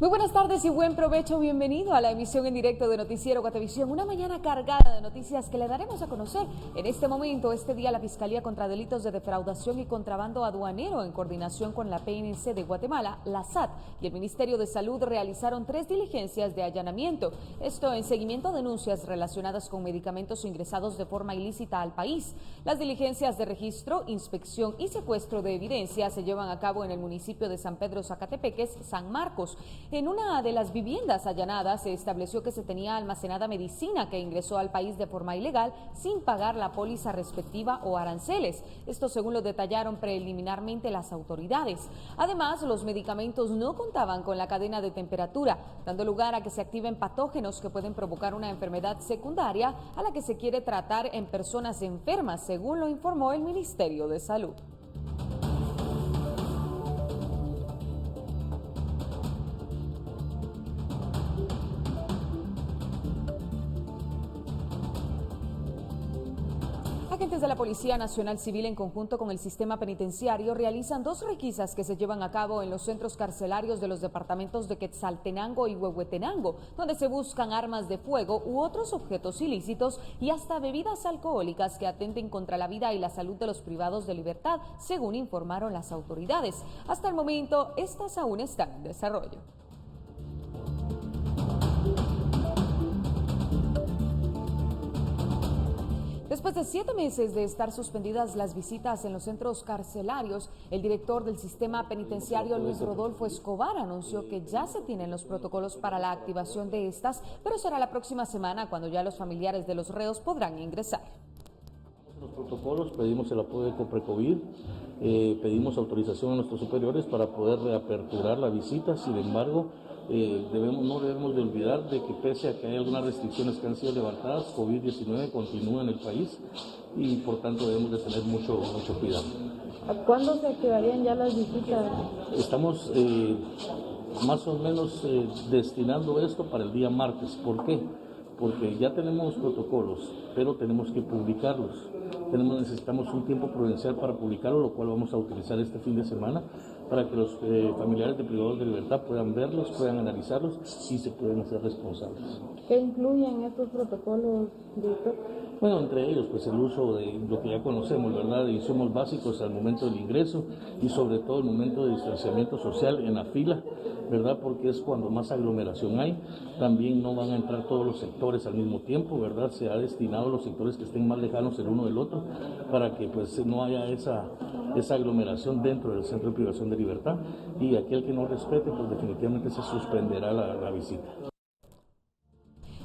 Muy buenas tardes y buen provecho. Bienvenido a la emisión en directo de Noticiero Guatevisión. Una mañana cargada de noticias que le daremos a conocer. En este momento, este día, la Fiscalía contra Delitos de Defraudación y Contrabando Aduanero, en coordinación con la PNC de Guatemala, la SAT y el Ministerio de Salud, realizaron 3 diligencias de allanamiento. Esto en seguimiento a denuncias relacionadas con medicamentos ingresados de forma ilícita al país. Las diligencias de registro, inspección y secuestro de evidencia se llevan a cabo en el municipio de San Pedro Zacatepeques, San Marcos. En una de las viviendas allanadas se estableció que se tenía almacenada medicina que ingresó al país de forma ilegal sin pagar la póliza respectiva o aranceles. Esto según lo detallaron preliminarmente las autoridades. Además, los medicamentos no contaban con la cadena de temperatura, dando lugar a que se activen patógenos que pueden provocar una enfermedad secundaria a la que se quiere tratar en personas enfermas, según lo informó el Ministerio de Salud. Agentes de la Policía Nacional Civil, en conjunto con el sistema penitenciario, realizan 2 requisas que se llevan a cabo en los centros carcelarios de los departamentos de Quetzaltenango y Huehuetenango, donde se buscan armas de fuego u otros objetos ilícitos y hasta bebidas alcohólicas que atenten contra la vida y la salud de los privados de libertad, según informaron las autoridades. Hasta el momento, estas aún están en desarrollo. Después de 7 meses de estar suspendidas las visitas en los centros carcelarios, el director del sistema penitenciario, Luis Rodolfo Escobar, anunció que ya se tienen los protocolos para la activación de estas, pero será la próxima semana cuando ya los familiares de los reos podrán ingresar. Los protocolos, pedimos el apoyo de Coprecovid, pedimos autorización a nuestros superiores para poder reaperturar la visita. Sin embargo, no debemos de olvidar de que pese a que hay algunas restricciones que han sido levantadas, COVID-19 continúa en el país y por tanto debemos de tener mucho cuidado. ¿Cuándo se activarían ya las visitas? Estamos más o menos destinando esto para el día martes. ¿Por qué? Porque ya tenemos protocolos, pero tenemos que publicarlos. Necesitamos un tiempo prudencial para publicarlo, lo cual vamos a utilizar este fin de semana para que los familiares de privados de libertad puedan verlos, puedan analizarlos y se puedan hacer responsables. ¿Qué incluyen estos protocolos, director? Bueno, entre ellos, pues el uso de lo que ya conocemos, ¿verdad?, de insumos básicos al momento del ingreso y sobre todo el momento de distanciamiento social en la fila, ¿verdad?, porque es cuando más aglomeración hay. También no van a entrar todos los sectores al mismo tiempo, ¿verdad? Se ha destinado a los sectores que estén más lejanos el uno del otro para que pues no haya esa aglomeración dentro del centro de privación de libertad, y aquel que no respete, pues definitivamente se suspenderá la visita.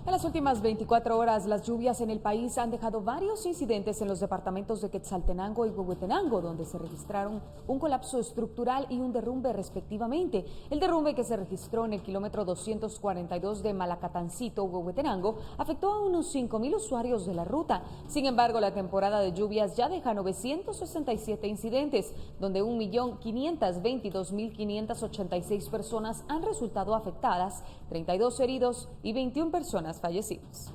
En las últimas 24 horas, las lluvias en el país han dejado varios incidentes en los departamentos de Quetzaltenango y Huehuetenango, donde se registraron un colapso estructural y un derrumbe respectivamente. El derrumbe, que se registró en el kilómetro 242 de Malacatancito, Huehuetenango, afectó a unos 5,000 usuarios de la ruta. Sin embargo, la temporada de lluvias ya deja 967 incidentes, donde 1.522.586 personas han resultado afectadas, 32 heridos y 21 personas fallecidos.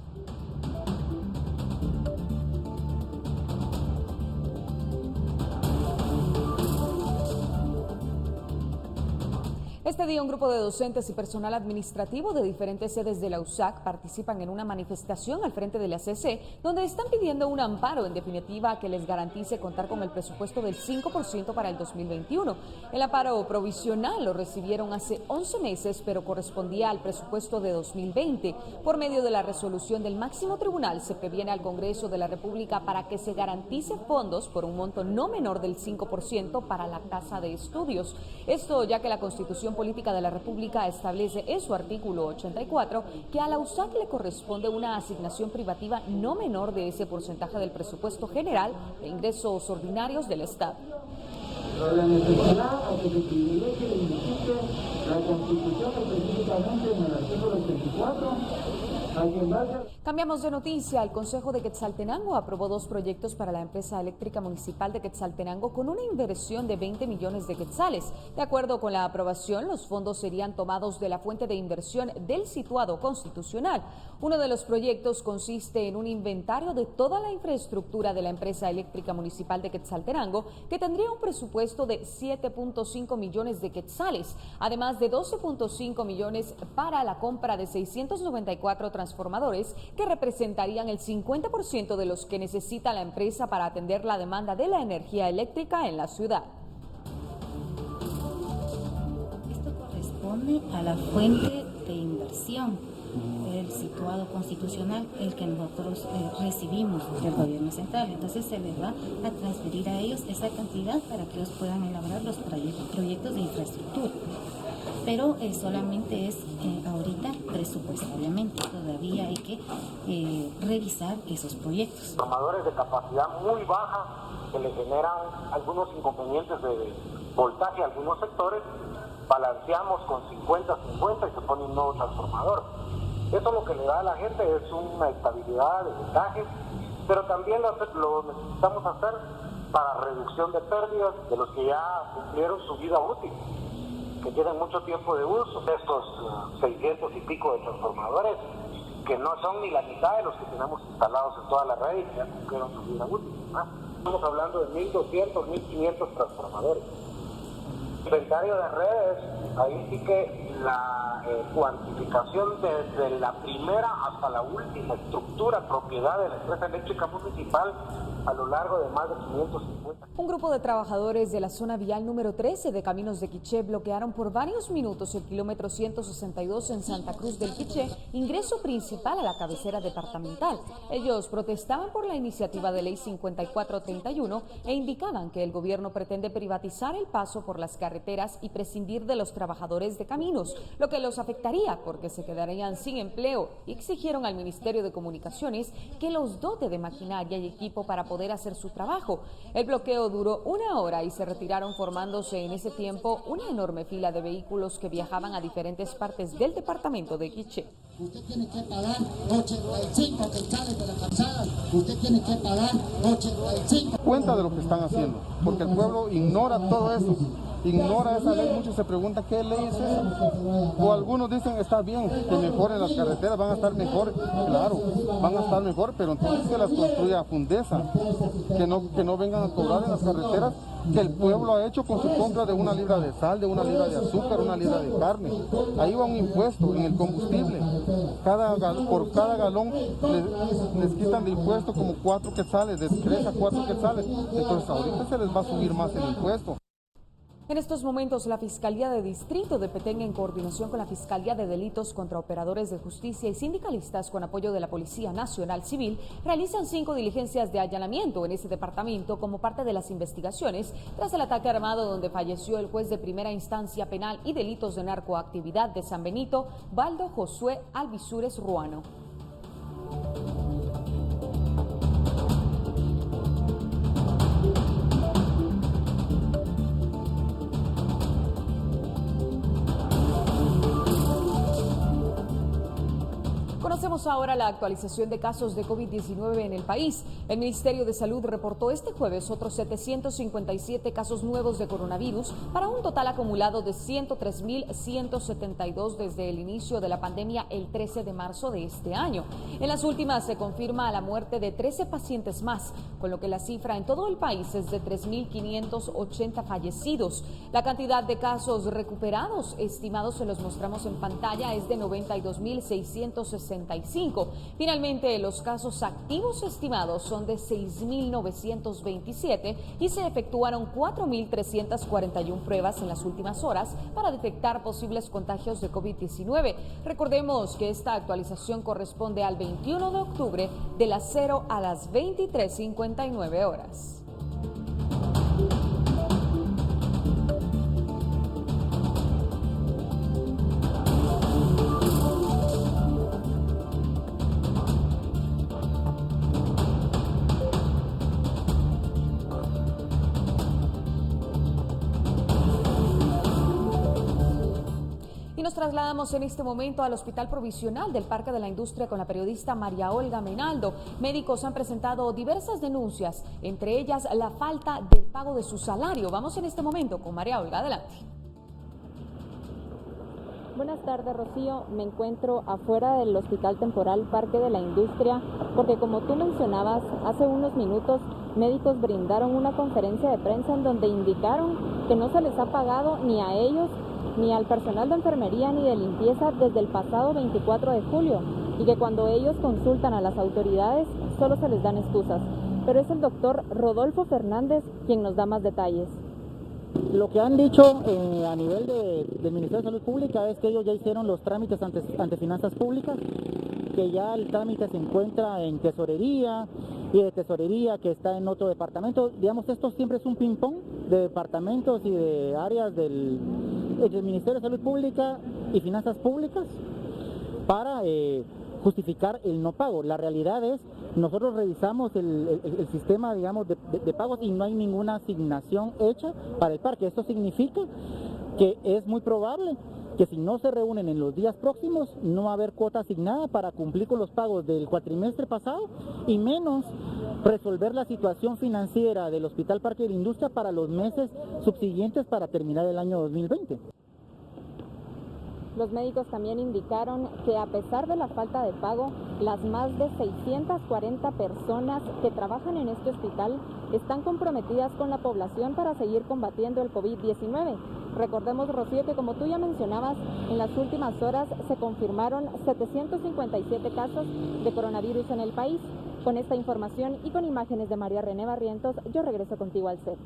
Este día, un grupo de docentes y personal administrativo de diferentes sedes de la USAC participan en una manifestación al frente de la CC, donde están pidiendo un amparo, en definitiva, que les garantice contar con el presupuesto del 5% para el 2021. El amparo provisional lo recibieron hace 11 meses, pero correspondía al presupuesto de 2020. Por medio de la resolución del máximo tribunal, se previene al Congreso de la República para que se garantice fondos por un monto no menor del 5% para la casa de estudios. Esto ya que la Constitución Política de la República establece en su artículo 84 que a la USAC le corresponde una asignación privativa no menor de ese porcentaje del presupuesto general de ingresos ordinarios del Estado. La necesidad a que se privilegie y indique la Constitución específicamente en el artículo 84 Cambiamos de noticia. El Consejo de Quetzaltenango aprobó 2 proyectos para la empresa eléctrica municipal de Quetzaltenango con una inversión de 20 millones de quetzales. De acuerdo con la aprobación, los fondos serían tomados de la fuente de inversión del situado constitucional. Uno de los proyectos consiste en un inventario de toda la infraestructura de la empresa eléctrica municipal de Quetzaltenango, que tendría un presupuesto de 7.5 millones de quetzales, además de 12.5 millones para la compra de 694 transformadores que representarían el 50% de los que necesita la empresa para atender la demanda de la energía eléctrica en la ciudad. Esto corresponde a la fuente de inversión del situado constitucional, el que nosotros recibimos del gobierno central. Entonces se les va a transferir a ellos esa cantidad para que ellos puedan elaborar los proyectos de infraestructura. Pero solamente es ahorita presupuestariamente, todavía hay que revisar esos proyectos. Transformadores de capacidad muy baja que le generan algunos inconvenientes de voltaje a algunos sectores, balanceamos con 50-50 y se pone un nuevo transformador. Eso lo que le da a la gente es una estabilidad de voltaje, pero también lo necesitamos hacer para reducción de pérdidas de los que ya cumplieron su vida útil, que tienen mucho tiempo de uso. Estos 600 y pico de transformadores, que no son ni la mitad de los que tenemos instalados en toda la red y que ya cumplieron su vida útil, ¿no? Estamos hablando de 1.200, 1.500 transformadores. Inventario de redes, ahí sí que la cuantificación desde la primera hasta la última estructura, propiedad de la empresa eléctrica municipal a lo largo de más de 550. Un grupo de trabajadores de la zona vial número 13 de Caminos de Quiché bloquearon por varios minutos el kilómetro 162 en Santa Cruz del Quiché, ingreso principal a la cabecera departamental. Ellos protestaban por la iniciativa de ley 5431 e indicaban que el gobierno pretende privatizar el paso por las carreteras y prescindir de los trabajadores de caminos, lo que los afectaría porque se quedarían sin empleo, y exigieron al Ministerio de Comunicaciones que los dote de maquinaria y equipo para poder hacer su trabajo. El bloqueo duró 1 hora y se retiraron, formándose en ese tiempo una enorme fila de vehículos que viajaban a diferentes partes del departamento de Quiché. Usted tiene que pagar 85 quetzales de la calzada, usted tiene que pagar 85. Cuenta de lo que están haciendo, porque el pueblo ignora todo eso, ignora esa ley. Muchos se preguntan qué ley es esa, o algunos dicen está bien, que mejoren las carreteras, van a estar mejor, claro, van a estar mejor, pero entonces que las construya Fundesa, que no vengan a cobrar en las carreteras que el pueblo ha hecho con su compra de 1 libra de sal, de 1 libra de azúcar, 1 libra de carne. Ahí va un impuesto en el combustible. Por cada galón les quitan de impuesto como 4 quetzales, de 3 a 4 quetzales. Entonces ahorita se les va a subir más el impuesto. En estos momentos, la Fiscalía de Distrito de Petén, en coordinación con la Fiscalía de Delitos contra Operadores de Justicia y sindicalistas con apoyo de la Policía Nacional Civil, realizan 5 diligencias de allanamiento en ese departamento como parte de las investigaciones tras el ataque armado donde falleció el juez de primera instancia penal y delitos de narcoactividad de San Benito, Baldo Josué Alvisures Ruano. Conocemos ahora la actualización de casos de COVID-19 en el país. El Ministerio de Salud reportó este jueves otros 757 casos nuevos de coronavirus para un total acumulado de 103.172 desde el inicio de la pandemia el 13 de marzo de este año. En las últimas se confirma la muerte de 13 pacientes más, con lo que la cifra en todo el país es de 3.580 fallecidos. La cantidad de casos recuperados estimados, se los mostramos en pantalla, es de 92.665. Finalmente, los casos activos estimados son de 6.927 y se efectuaron 4.341 pruebas en las últimas horas para detectar posibles contagios de COVID-19. Recordemos que esta actualización corresponde al 21 de octubre de las 0 a las 23:59 horas. Y nos trasladamos en este momento al Hospital Provisional del Parque de la Industria con la periodista María Olga Menaldo. Médicos han presentado diversas denuncias, entre ellas la falta del pago de su salario. Vamos en este momento con María Olga, adelante. Buenas tardes, Rocío. Me encuentro afuera del Hospital Temporal Parque de la Industria porque, como tú mencionabas, hace unos minutos médicos brindaron una conferencia de prensa en donde indicaron que no se les ha pagado ni a ellos, ni al personal de enfermería ni de limpieza desde el pasado 24 de julio y que cuando ellos consultan a las autoridades solo se les dan excusas. Pero es el doctor Rodolfo Fernández quien nos da más detalles. Lo que han dicho a nivel del Ministerio de Salud Pública es que ellos ya hicieron los trámites ante Finanzas Públicas, que ya el trámite se encuentra en tesorería y de tesorería que está en otro departamento. Digamos, esto siempre es un ping-pong de departamentos y de áreas del Ministerio de Salud Pública y Finanzas Públicas para justificar el no pago. La realidad es, nosotros revisamos el sistema, digamos, de pagos y no hay ninguna asignación hecha para el parque. Esto significa que es muy probable que si no se reúnen en los días próximos, no va a haber cuota asignada para cumplir con los pagos del cuatrimestre pasado y menos resolver la situación financiera del Hospital Parque de la Industria para los meses subsiguientes para terminar el año 2020. Los médicos también indicaron que a pesar de la falta de pago, las más de 640 personas que trabajan en este hospital están comprometidas con la población para seguir combatiendo el COVID-19. Recordemos, Rocío, que como tú ya mencionabas, en las últimas horas se confirmaron 757 casos de coronavirus en el país. Con esta información y con imágenes de María René Barrientos, yo regreso contigo al set.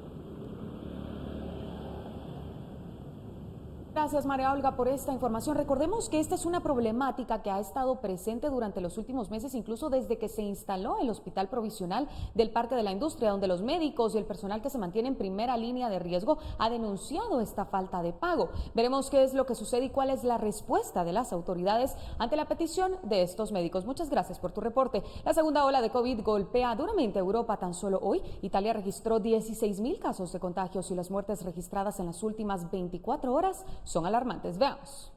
Gracias, María Olga, por esta información. Recordemos que esta es una problemática que ha estado presente durante los últimos meses, incluso desde que se instaló el Hospital Provisional del Parque de la Industria, donde los médicos y el personal que se mantiene en primera línea de riesgo ha denunciado esta falta de pago. Veremos qué es lo que sucede y cuál es la respuesta de las autoridades ante la petición de estos médicos. Muchas gracias por tu reporte. La segunda ola de COVID golpea duramente a Europa. Tan solo hoy, Italia registró 16.000 casos de contagios y las muertes registradas en las últimas 24 horas son alarmantes. Veamos.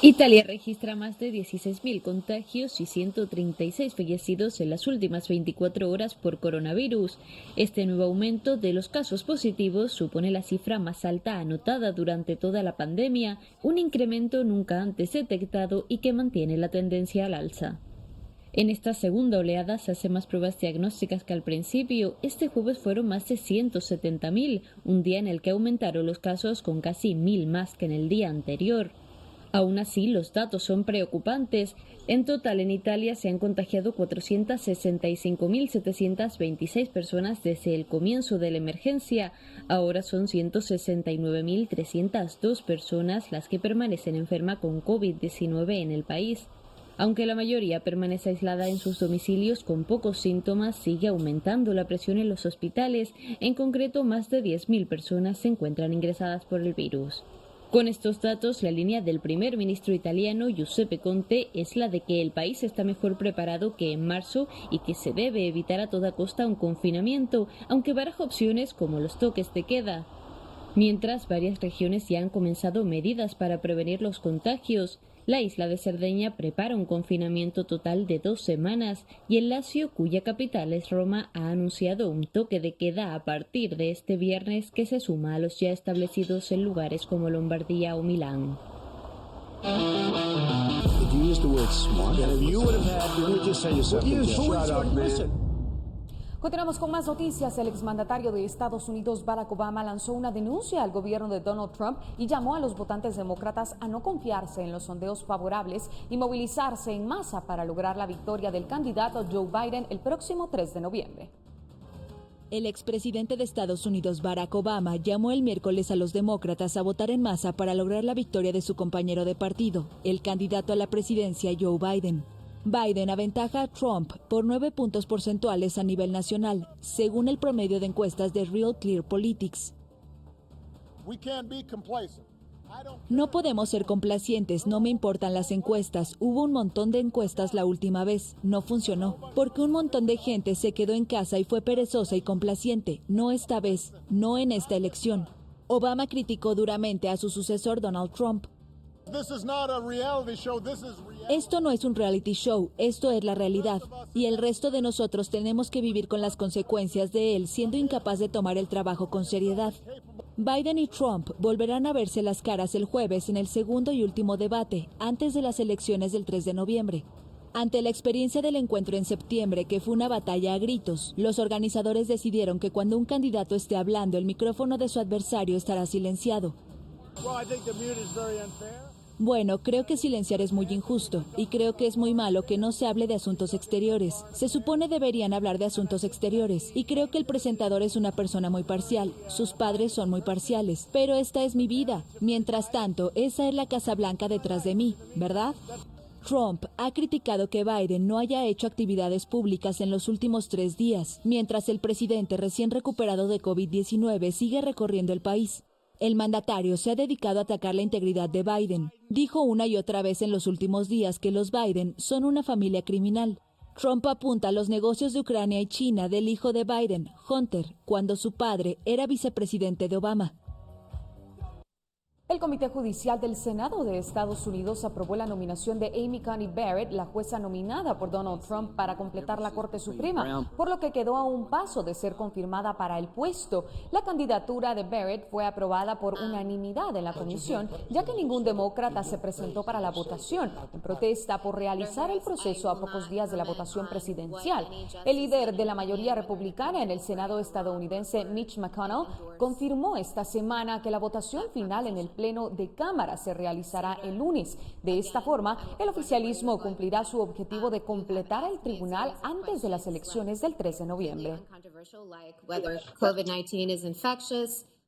Italia registra más de 16.000 contagios y 136 fallecidos en las últimas 24 horas por coronavirus. Este nuevo aumento de los casos positivos supone la cifra más alta anotada durante toda la pandemia, un incremento nunca antes detectado y que mantiene la tendencia al alza. En esta segunda oleada se hacen más pruebas diagnósticas que al principio. Este jueves fueron más de 170.000, un día en el que aumentaron los casos con casi 1.000 más que en el día anterior. Aún así, los datos son preocupantes. En total, en Italia se han contagiado 465.726 personas desde el comienzo de la emergencia. Ahora son 169.302 personas las que permanecen enfermas con COVID-19 en el país. Aunque la mayoría permanece aislada en sus domicilios con pocos síntomas, sigue aumentando la presión en los hospitales. En concreto, más de 10.000 personas se encuentran ingresadas por el virus. Con estos datos, la línea del primer ministro italiano Giuseppe Conte es la de que el país está mejor preparado que en marzo y que se debe evitar a toda costa un confinamiento, aunque baraja opciones como los toques de queda. Mientras, varias regiones ya han comenzado medidas para prevenir los contagios. La isla de Cerdeña prepara un confinamiento total de 2 semanas y el Lazio, cuya capital es Roma, ha anunciado un toque de queda a partir de este viernes que se suma a los ya establecidos en lugares como Lombardía o Milán. Continuamos con más noticias. El exmandatario de Estados Unidos, Barack Obama, lanzó una denuncia al gobierno de Donald Trump y llamó a los votantes demócratas a no confiarse en los sondeos favorables y movilizarse en masa para lograr la victoria del candidato Joe Biden el próximo 3 de noviembre. El expresidente de Estados Unidos, Barack Obama, llamó el miércoles a los demócratas a votar en masa para lograr la victoria de su compañero de partido, el candidato a la presidencia Joe Biden. Biden aventaja a Trump por 9 puntos porcentuales a nivel nacional, según el promedio de encuestas de Real Clear Politics. No podemos ser complacientes, no me importan las encuestas. Hubo un montón de encuestas la última vez, no funcionó, porque un montón de gente se quedó en casa y fue perezosa y complaciente. No esta vez, no en esta elección. Obama criticó duramente a su sucesor Donald Trump. Esto no es un reality show, esto es la realidad. Y el resto de nosotros tenemos que vivir con las consecuencias de él siendo incapaz de tomar el trabajo con seriedad. Biden y Trump volverán a verse las caras el jueves en el segundo y último debate, antes de las elecciones del 3 de noviembre. Ante la experiencia del encuentro en septiembre, que fue una batalla a gritos, los organizadores decidieron que cuando un candidato esté hablando, el micrófono de su adversario estará silenciado. Bueno, creo que silenciar es muy injusto y creo que es muy malo que no se hable de asuntos exteriores. Se supone deberían hablar de asuntos exteriores y creo que el presentador es una persona muy parcial. Sus padres son muy parciales, pero esta es mi vida. Mientras tanto, esa es la Casa Blanca detrás de mí, ¿verdad? Trump ha criticado que Biden no haya hecho actividades públicas en los últimos 3 días, mientras el presidente recién recuperado de COVID-19 sigue recorriendo el país. El mandatario se ha dedicado a atacar la integridad de Biden. Dijo una y otra vez en los últimos días que los Biden son una familia criminal. Trump apunta a los negocios de Ucrania y China del hijo de Biden, Hunter, cuando su padre era vicepresidente de Obama. El Comité Judicial del Senado de Estados Unidos aprobó la nominación de Amy Coney Barrett, la jueza nominada por Donald Trump para completar la Corte Suprema, por lo que quedó a un paso de ser confirmada para el puesto. La candidatura de Barrett fue aprobada por unanimidad en la comisión, ya que ningún demócrata se presentó para la votación, en protesta por realizar el proceso a pocos días de la votación presidencial. El líder de la mayoría republicana en el Senado estadounidense, Mitch McConnell, confirmó esta semana que la votación final en el Pleno de Cámara se realizará el lunes. De esta forma, el oficialismo cumplirá su objetivo de completar el tribunal antes de las elecciones del 3 de noviembre.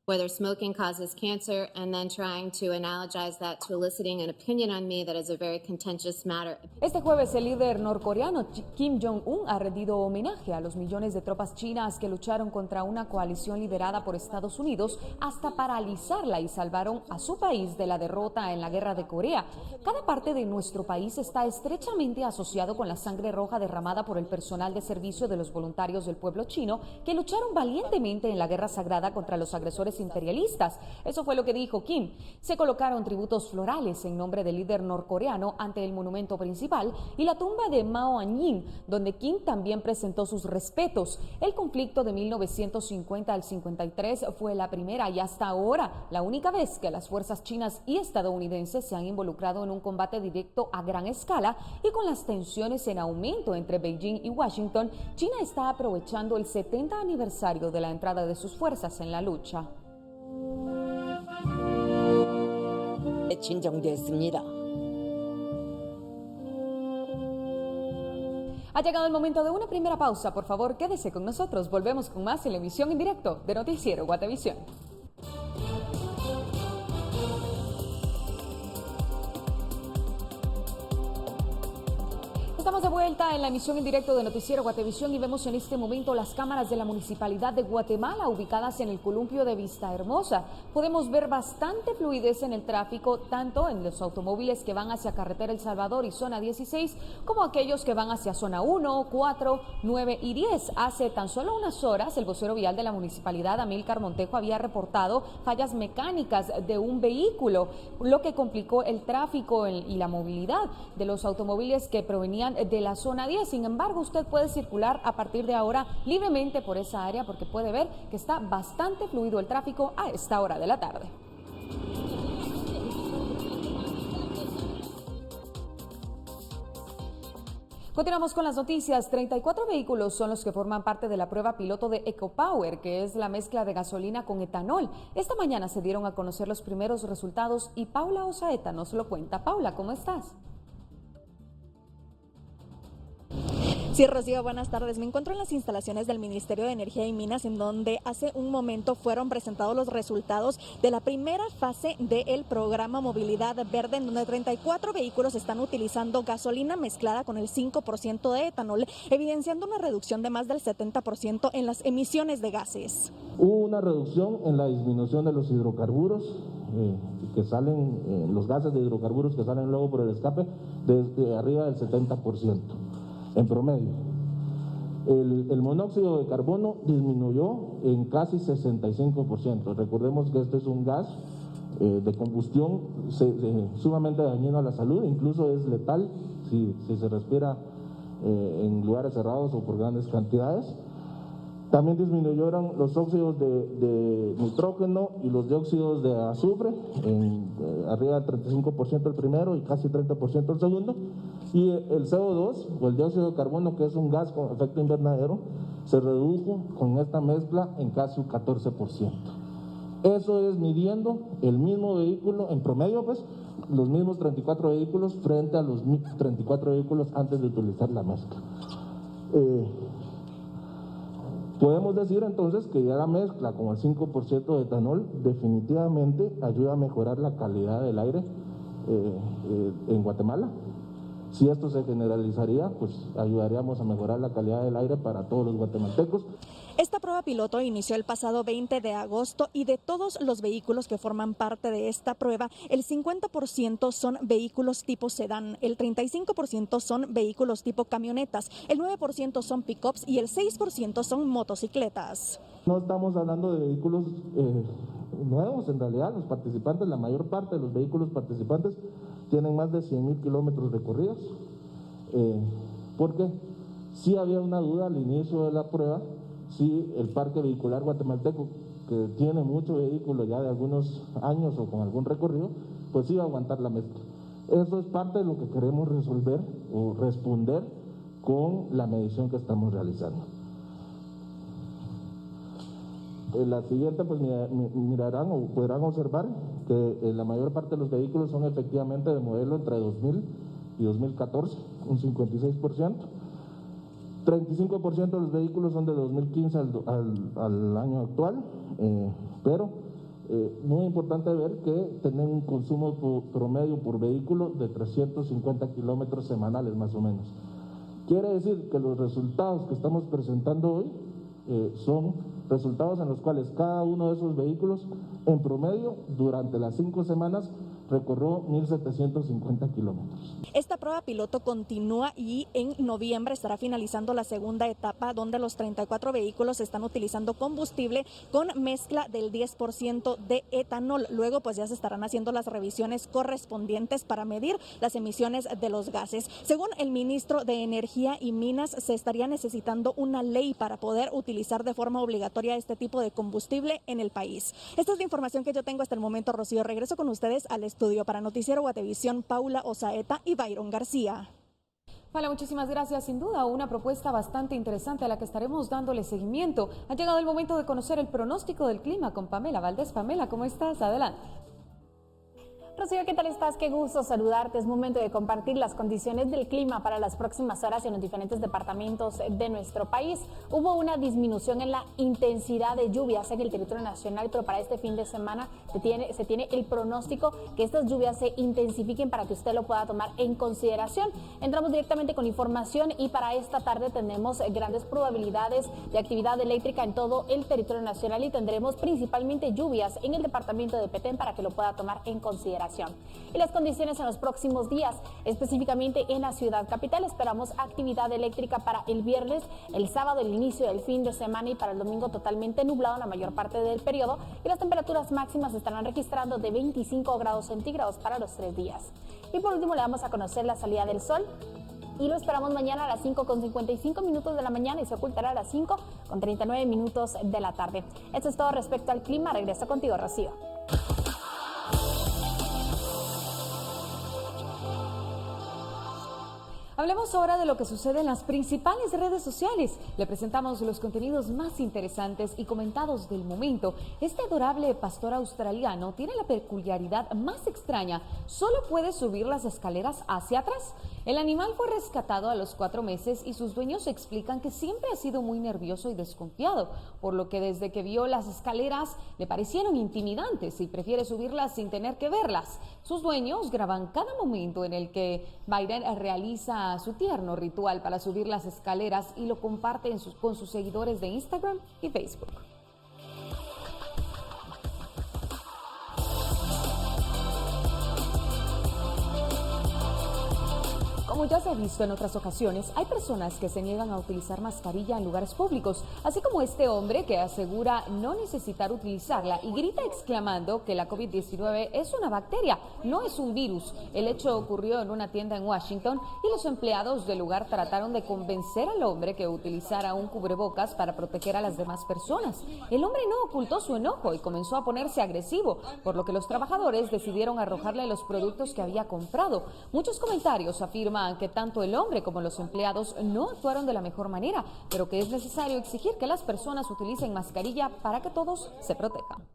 Whether smoking causes cancer, and then trying to analogize that to eliciting an opinion on me that is a very contentious matter. Este jueves el líder norcoreano Kim Jong-un ha rendido homenaje a los millones de tropas chinas que lucharon contra una coalición liderada por Estados Unidos hasta paralizarla y salvaron a su país de la derrota en la guerra de Corea. Cada parte de nuestro país está estrechamente asociado con la sangre roja derramada por el personal de servicio de los voluntarios del pueblo chino que lucharon valientemente en la guerra sagrada contra los agresores imperialistas. Eso fue lo que dijo Kim. Se colocaron tributos florales en nombre del líder norcoreano ante el monumento principal y la tumba de Mao Anjin, donde Kim también presentó sus respetos. El conflicto de 1950 al 53 fue la primera y hasta ahora la única vez que las fuerzas chinas y estadounidenses se han involucrado en un combate directo a gran escala, y con las tensiones en aumento entre Beijing y Washington, China está aprovechando el 70 aniversario de la entrada de sus fuerzas en la lucha. 진정됐습니다. Ha llegado el momento de una primera pausa. Por favor, quédese con nosotros. Volvemos con más en la emisión en directo de Noticiero Guatevisión. Estamos de vuelta en la emisión en directo de Noticiero Guatevisión y vemos en este momento las cámaras de la Municipalidad de Guatemala ubicadas en el columpio de Vista Hermosa. Podemos ver bastante fluidez en el tráfico, tanto en los automóviles que van hacia Carretera El Salvador y Zona 16, como aquellos que van hacia Zona 1, 4, 9 y 10. Hace tan solo unas horas, el vocero vial de la Municipalidad, Amílcar Montejo, había reportado fallas mecánicas de un vehículo, lo que complicó el tráfico y la movilidad de los automóviles que provenían de la zona 10. Sin embargo, usted puede circular a partir de ahora libremente por esa área porque puede ver que está bastante fluido el tráfico a esta hora de la tarde. Continuamos con las noticias. 34 vehículos son los que forman parte de la prueba piloto de EcoPower, que es la mezcla de gasolina con etanol. Esta mañana se dieron a conocer los primeros resultados y Paula Osaeta nos lo cuenta. Paula, ¿cómo estás? Sí, Rocío, buenas tardes. Me encuentro en las instalaciones del Ministerio de Energía y Minas, en donde hace un momento fueron presentados los resultados de la primera fase del programa Movilidad Verde, en donde 34 vehículos están utilizando gasolina mezclada con el 5% de etanol, evidenciando una reducción de más del 70% en las emisiones de gases. Hubo una reducción en la disminución de los hidrocarburos que salen, los gases de hidrocarburos que salen luego por el escape, desde arriba del 70%. En promedio. El monóxido de carbono disminuyó en casi 65%. Recordemos que este es un gas de combustión sumamente dañino a la salud, incluso es letal si se respira en lugares cerrados o por grandes cantidades. También disminuyeron los óxidos de nitrógeno y los dióxidos de azufre, arriba del 35% el primero y casi 30% el segundo. Y el CO2 o el dióxido de carbono, que es un gas con efecto invernadero, se redujo con esta mezcla en casi un 14%. Eso es midiendo el mismo vehículo, en promedio pues, los mismos 34 vehículos frente a los 34 vehículos antes de utilizar la mezcla. Podemos decir entonces que ya la mezcla con el 5% de etanol definitivamente ayuda a mejorar la calidad del aire en Guatemala. Si esto se generalizaría, pues ayudaríamos a mejorar la calidad del aire para todos los guatemaltecos. Esta prueba piloto inició el pasado 20 de agosto y de todos los vehículos que forman parte de esta prueba, el 50% son vehículos tipo sedán, el 35% son vehículos tipo camionetas, el 9% son pick-ups y el 6% son motocicletas. No estamos hablando de vehículos nuevos, en realidad los participantes, la mayor parte de los vehículos participantes tienen más de 100,000 kilómetros recorridos, porque sí había una duda al inicio de la prueba si el parque vehicular guatemalteco, que tiene mucho vehículo ya de algunos años o con algún recorrido, pues iba a aguantar la mezcla. Eso es parte de lo que queremos resolver o responder con la medición que estamos realizando. En la siguiente, pues mirarán o podrán observar que la mayor parte de los vehículos son efectivamente de modelo entre 2000 y 2014, un 56%. 35% de los vehículos son de 2015 al año actual, pero muy importante ver que tienen un consumo promedio por vehículo de 350 kilómetros semanales más o menos. Quiere decir que los resultados que estamos presentando hoy son resultados en los cuales cada uno de esos vehículos en promedio durante las 5 semanas recorrió 1,750 kilómetros. Esta prueba piloto continúa y en noviembre estará finalizando la segunda etapa, donde los 34 vehículos están utilizando combustible con mezcla del 10% de etanol. Luego pues ya se estarán haciendo las revisiones correspondientes para medir las emisiones de los gases. Según el ministro de Energía y Minas, se estaría necesitando una ley para poder utilizar de forma obligatoria este tipo de combustible en el país. Esta es la información que yo tengo hasta el momento, Rocío. Regreso con ustedes al estudio para Noticiero Guatevisión, Paula Osaeta y Byron García. Paula, muchísimas gracias. Sin duda, una propuesta bastante interesante a la que estaremos dándole seguimiento. Ha llegado el momento de conocer el pronóstico del clima con Pamela Valdés. Pamela, ¿cómo estás? Adelante. Rocío, ¿qué tal estás? Qué gusto saludarte. Es momento de compartir las condiciones del clima para las próximas horas en los diferentes departamentos de nuestro país. Hubo una disminución en la intensidad de lluvias en el territorio nacional, pero para este fin de semana se tiene el pronóstico que estas lluvias se intensifiquen para que usted lo pueda tomar en consideración. Entramos directamente con información y para esta tarde tenemos grandes probabilidades de actividad eléctrica en todo el territorio nacional y tendremos principalmente lluvias en el departamento de Petén para que lo pueda tomar en consideración. Y las condiciones en los próximos días, específicamente en la ciudad capital, esperamos actividad eléctrica para el viernes, el sábado, el inicio del fin de semana y para el domingo totalmente nublado la mayor parte del periodo y las temperaturas máximas estarán registrando de 25 grados centígrados para los 3 días. Y por último le vamos a conocer la salida del sol. Y lo esperamos mañana a las 5:55 de la mañana y se ocultará a las 5:39 de la tarde. Esto es todo respecto al clima. Regreso contigo, Rocío. Hablemos ahora de lo que sucede en las principales redes sociales. Le presentamos los contenidos más interesantes y comentados del momento. Este adorable pastor australiano tiene la peculiaridad más extraña. Solo puede subir las escaleras hacia atrás. El animal fue rescatado a los 4 meses y sus dueños explican que siempre ha sido muy nervioso y desconfiado, por lo que desde que vio las escaleras le parecieron intimidantes y prefiere subirlas sin tener que verlas. Sus dueños graban cada momento en el que Biden realiza su tierno ritual para subir las escaleras y lo comparten con sus seguidores de Instagram y Facebook. Como ya se ha visto en otras ocasiones, hay personas que se niegan a utilizar mascarilla en lugares públicos, así como este hombre que asegura no necesitar utilizarla y grita exclamando que la COVID-19 es una bacteria, no es un virus. El hecho ocurrió en una tienda en Washington y los empleados del lugar trataron de convencer al hombre que utilizara un cubrebocas para proteger a las demás personas. El hombre no ocultó su enojo y comenzó a ponerse agresivo, por lo que los trabajadores decidieron arrojarle los productos que había comprado. Muchos comentarios afirman que tanto el hombre como los empleados no actuaron de la mejor manera, pero que es necesario exigir que las personas utilicen mascarilla para que todos se protejan.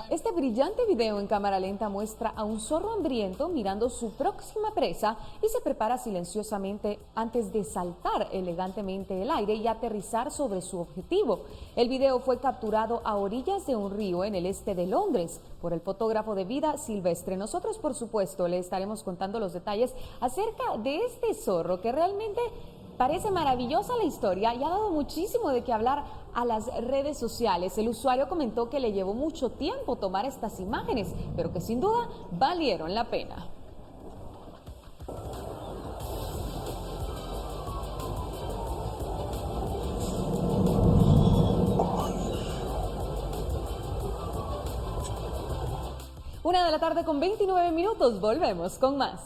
Este brillante video en cámara lenta muestra a un zorro hambriento mirando su próxima presa y se prepara silenciosamente antes de saltar elegantemente el aire y aterrizar sobre su objetivo. El video fue capturado a orillas de un río en el este de Londres por el fotógrafo de vida silvestre. Nosotros, por supuesto, le estaremos contando los detalles acerca de este zorro que realmente parece maravillosa la historia y ha dado muchísimo de qué hablar a las redes sociales. El usuario comentó que le llevó mucho tiempo tomar estas imágenes, pero que sin duda valieron la pena. Una de la tarde con 29 minutos, volvemos con más.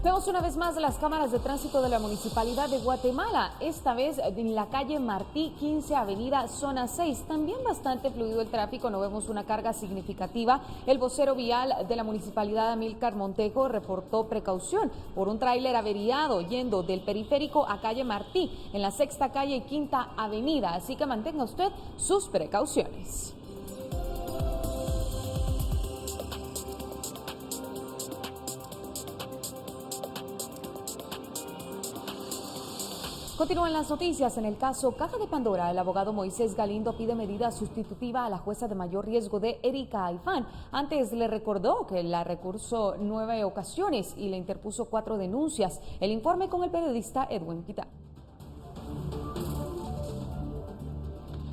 Vemos una vez más las cámaras de tránsito de la Municipalidad de Guatemala, esta vez en la calle Martí 15, avenida Zona 6. También bastante fluido el tráfico, no vemos una carga significativa. El vocero vial de la Municipalidad, Amílcar Montejo, reportó precaución por un tráiler averiado yendo del periférico a calle Martí, en la sexta calle y quinta avenida, así que mantenga usted sus precauciones. Continúan las noticias. En el caso Caja de Pandora, el abogado Moisés Galindo pide medida sustitutiva a la jueza de mayor riesgo de Erika Aifán. Antes le recordó que la recursó 9 ocasiones y le interpuso 4 denuncias. El informe con el periodista Edwin Pitán.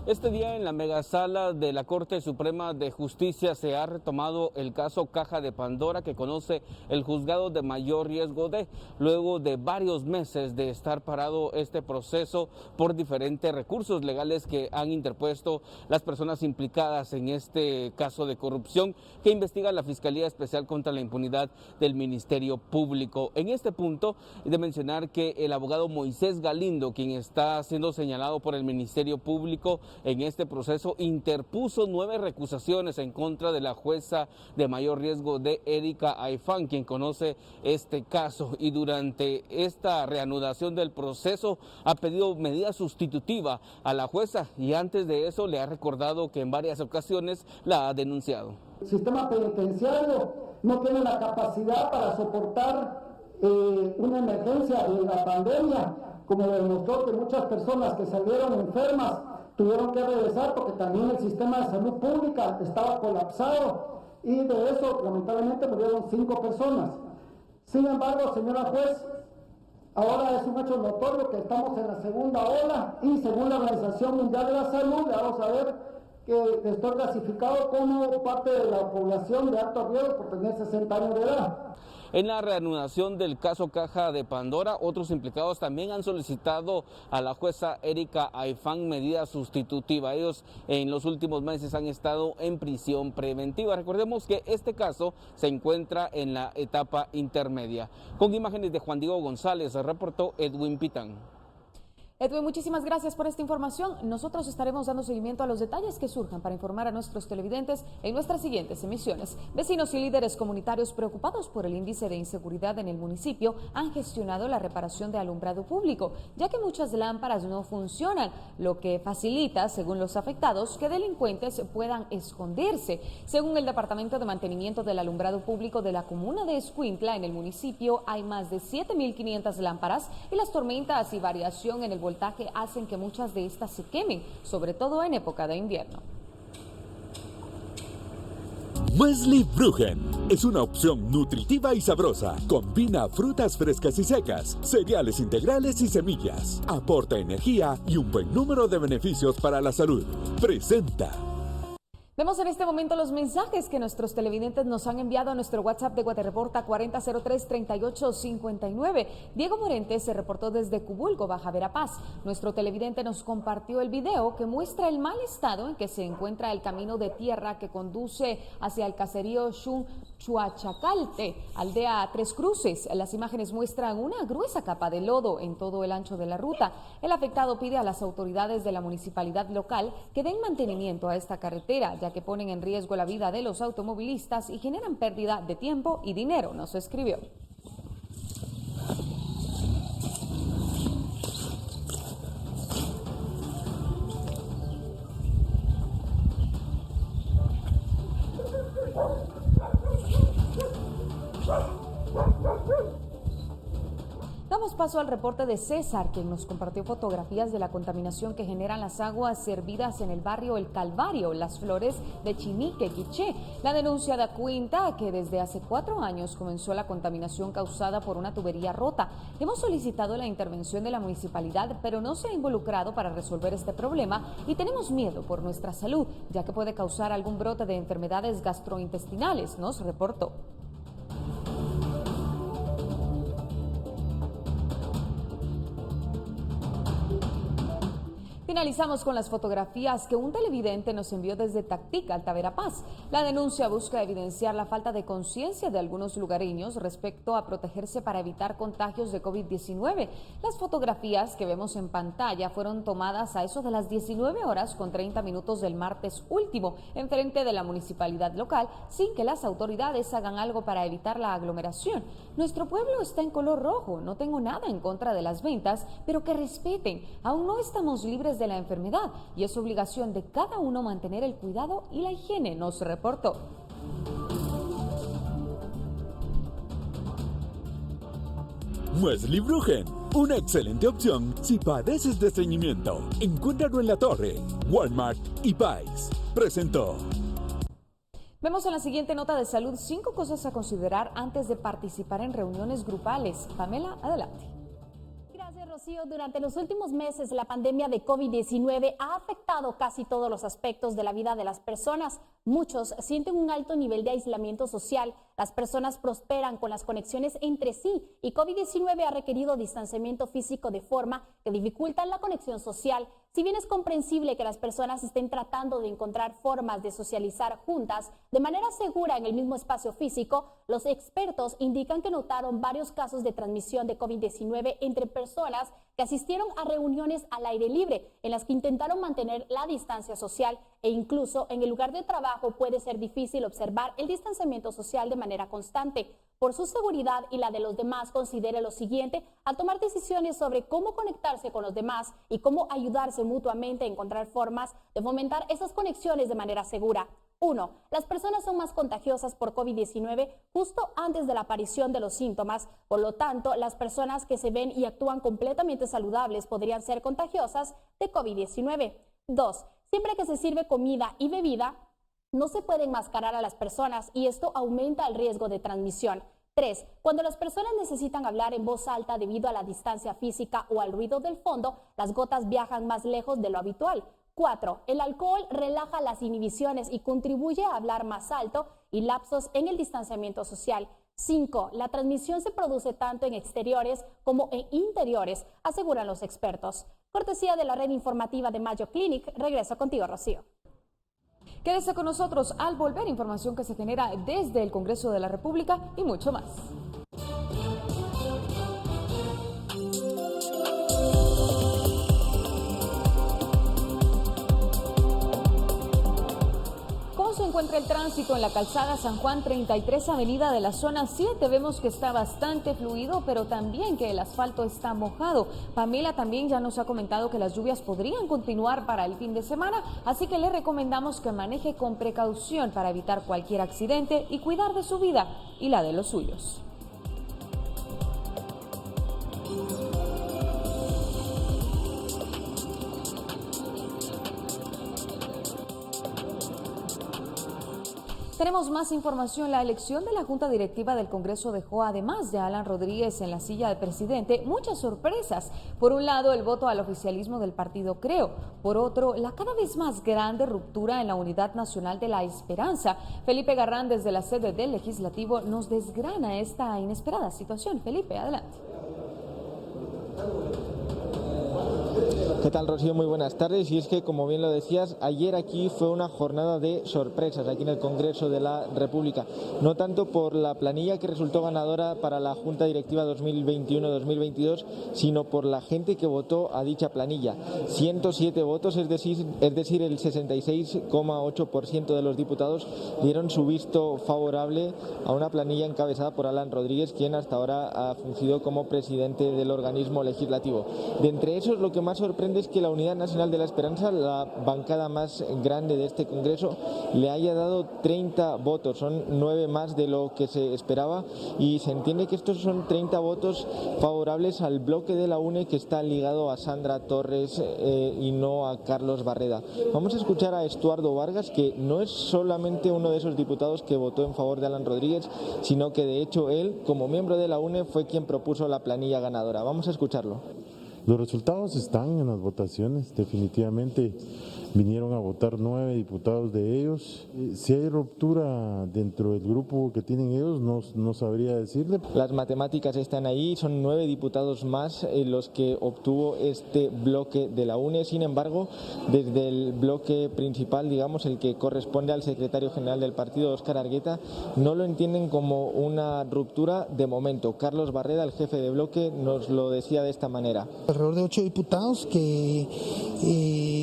Este día en la megasala de la Corte Suprema de Justicia se ha retomado el caso Caja de Pandora que conoce el juzgado de mayor riesgo de, luego de varios meses de estar parado este proceso por diferentes recursos legales que han interpuesto las personas implicadas en este caso de corrupción que investiga la Fiscalía Especial contra la Impunidad del Ministerio Público. En este punto, de mencionar que el abogado Moisés Galindo, quien está siendo señalado por el Ministerio Público en este proceso, interpuso 9 recusaciones en contra de la jueza de mayor riesgo de Erika Aifán, quien conoce este caso, y durante esta reanudación del proceso ha pedido medida sustitutiva a la jueza y antes de eso le ha recordado que en varias ocasiones la ha denunciado. El sistema penitenciario no tiene la capacidad para soportar una emergencia de la pandemia, como demostró que muchas personas que salieron enfermas tuvieron que regresar porque también el sistema de salud pública estaba colapsado y de eso lamentablemente murieron 5 personas. Sin embargo, señora juez, ahora es un hecho notorio que estamos en la segunda ola y según la Organización Mundial de la Salud, le vamos a ver que estoy clasificado como parte de la población de alto riesgo por tener 60 años de edad. En la reanudación del caso Caja de Pandora, otros implicados también han solicitado a la jueza Erika Aifán medida sustitutiva. Ellos en los últimos meses han estado en prisión preventiva. Recordemos que este caso se encuentra en la etapa intermedia. Con imágenes de Juan Diego González, reportó Edwin Pitán. Edwin, muchísimas gracias por esta información. Nosotros estaremos dando seguimiento a los detalles que surjan para informar a nuestros televidentes en nuestras siguientes emisiones. Vecinos y líderes comunitarios preocupados por el índice de inseguridad en el municipio han gestionado la reparación de alumbrado público, ya que muchas lámparas no funcionan, lo que facilita, según los afectados, que delincuentes puedan esconderse. Según el Departamento de Mantenimiento del Alumbrado Público de la comuna de Escuintla, en el municipio hay más de 7.500 lámparas y las tormentas y variación en el voltaje hacen que muchas de estas se quemen, sobre todo en época de invierno. Muesli Brugen es una opción nutritiva y sabrosa. Combina frutas frescas y secas, cereales integrales y semillas. Aporta energía y un buen número de beneficios para la salud. Presenta. Vemos en este momento los mensajes que nuestros televidentes nos han enviado a nuestro WhatsApp de Guatereporta 4003-3859. Diego Morentes se reportó desde Cubulco, Baja Verapaz. Nuestro televidente nos compartió el video que muestra el mal estado en que se encuentra el camino de tierra que conduce hacia el caserío Chuachacalte, aldea Tres Cruces. Las imágenes muestran una gruesa capa de lodo en todo el ancho de la ruta. El afectado pide a las autoridades de la municipalidad local que den mantenimiento a esta carretera, ya que ponen en riesgo la vida de los automovilistas y generan pérdida de tiempo y dinero, nos escribió. Damos paso al reporte de César, quien nos compartió fotografías de la contaminación que generan las aguas servidas en el barrio El Calvario, Las Flores de Chinique, Quiché. La denuncia da cuenta que desde hace 4 años comenzó la contaminación causada por una tubería rota. Hemos solicitado la intervención de la municipalidad, pero no se ha involucrado para resolver este problema y tenemos miedo por nuestra salud, ya que puede causar algún brote de enfermedades gastrointestinales, nos reportó. Finalizamos con las fotografías que un televidente nos envió desde Tactica, Alta Verapaz. La denuncia busca evidenciar la falta de conciencia de algunos lugareños respecto a protegerse para evitar contagios de COVID-19. Las fotografías que vemos en pantalla fueron tomadas a eso de las 19:30 del martes último, enfrente de la municipalidad local, sin que las autoridades hagan algo para evitar la aglomeración. Nuestro pueblo está en color rojo, no tengo nada en contra de las ventas, pero que respeten. Aún no estamos libres de la enfermedad y es obligación de cada uno mantener el cuidado y la higiene, nos reportó. Muesli Brugen, una excelente opción si padeces de estreñimiento. Encuéntralo en La Torre, Walmart y Pais. Presentó. Vemos en la siguiente nota de salud 5 cosas a considerar antes de participar en reuniones grupales. Pamela, adelante. Gracias, Rocío. Durante los últimos meses, la pandemia de COVID-19 ha afectado casi todos los aspectos de la vida de las personas. Muchos sienten un alto nivel de aislamiento social. Las personas prosperan con las conexiones entre sí y COVID-19 ha requerido distanciamiento físico de forma que dificulta la conexión social. Si bien es comprensible que las personas estén tratando de encontrar formas de socializar juntas de manera segura en el mismo espacio físico, los expertos indican que notaron varios casos de transmisión de COVID-19 entre personas que asistieron a reuniones al aire libre, en las que intentaron mantener la distancia social e incluso en el lugar de trabajo puede ser difícil observar el distanciamiento social de manera constante. Por su seguridad y la de los demás, considere lo siguiente al tomar decisiones sobre cómo conectarse con los demás y cómo ayudarse mutuamente a encontrar formas de fomentar esas conexiones de manera segura. 1. Las personas son más contagiosas por COVID-19 justo antes de la aparición de los síntomas. Por lo tanto, las personas que se ven y actúan completamente saludables podrían ser contagiosas de COVID-19. 2. Siempre que se sirve comida y bebida, no se puede enmascarar a las personas y esto aumenta el riesgo de transmisión. 3. Cuando las personas necesitan hablar en voz alta debido a la distancia física o al ruido del fondo, las gotas viajan más lejos de lo habitual. 4. El alcohol relaja las inhibiciones y contribuye a hablar más alto y lapsos en el distanciamiento social. 5. La transmisión se produce tanto en exteriores como en interiores, aseguran los expertos. Cortesía de la red informativa de Mayo Clinic, regreso contigo, Rocío. Quédese con nosotros al volver, información que se genera desde el Congreso de la República y mucho más. ¿Cómo se encuentra el tránsito en la calzada San Juan 33 Avenida de la zona 7? Vemos que está bastante fluido, pero también que el asfalto está mojado. Pamela también ya nos ha comentado que las lluvias podrían continuar para el fin de semana, así que le recomendamos que maneje con precaución para evitar cualquier accidente y cuidar de su vida y la de los suyos. Tenemos más información. La elección de la Junta Directiva del Congreso dejó, además de Alan Rodríguez en la silla de presidente, muchas sorpresas. Por un lado, el voto al oficialismo del partido Creo. Por otro, la cada vez más grande ruptura en la Unidad Nacional de la Esperanza. Felipe Garrán, desde la sede del Legislativo, nos desgrana esta inesperada situación. Felipe, adelante. ¿Qué tal, Rocío? Muy buenas tardes. Y es que, como bien lo decías, ayer aquí fue una jornada de sorpresas aquí en el Congreso de la República. No tanto por la planilla que resultó ganadora para la Junta Directiva 2021-2022, sino por la gente que votó a dicha planilla. 107 votos, es decir, el 66,8% de los diputados dieron su visto favorable a una planilla encabezada por Alan Rodríguez, quien hasta ahora ha fungido como presidente del organismo legislativo. De entre esos, lo que más sorprende es que la Unidad Nacional de la Esperanza, la bancada más grande de este Congreso, le haya dado 30 votos. Son 9 más de lo que se esperaba y se entiende que estos son 30 votos favorables al bloque de la UNE, que está ligado a Sandra Torres y no a Carlos Barreda. Vamos a escuchar a Estuardo Vargas, que no es solamente uno de esos diputados que votó en favor de Alan Rodríguez, sino que de hecho él, como miembro de la UNE, fue quien propuso la planilla ganadora. Vamos a escucharlo. Los resultados están en las votaciones, definitivamente vinieron a votar 9 diputados de ellos. Si hay ruptura dentro del grupo que tienen ellos, no sabría decirle. Las matemáticas están ahí, son 9 diputados más los que obtuvo este bloque de la UNE. Sin embargo, desde el bloque principal, digamos, el que corresponde al secretario general del partido, Óscar Argueta, no lo entienden como una ruptura de momento. Carlos Barreda, el jefe de bloque, nos lo decía de esta manera. Alrededor de 8 diputados que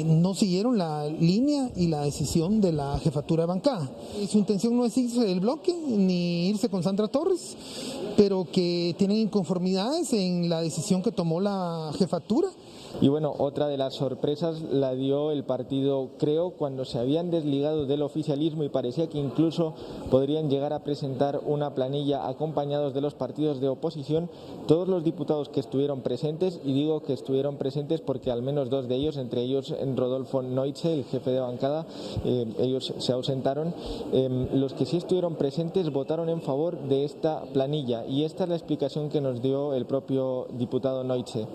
no siguieron la línea y la decisión de la jefatura de bancada. Su intención no es irse del bloque ni irse con Sandra Torres, pero que tienen inconformidades en la decisión que tomó la jefatura. Y bueno, otra de las sorpresas la dio el partido Creo, cuando se habían desligado del oficialismo y parecía que incluso podrían llegar a presentar una planilla acompañados de los partidos de oposición. Todos los diputados que estuvieron presentes, y digo que estuvieron presentes porque al menos 2 de ellos, entre ellos Rodolfo Neutze, el jefe de bancada, ellos se ausentaron. Los que sí estuvieron presentes votaron en favor de esta planilla, y esta es la explicación que nos dio el propio diputado Neutze.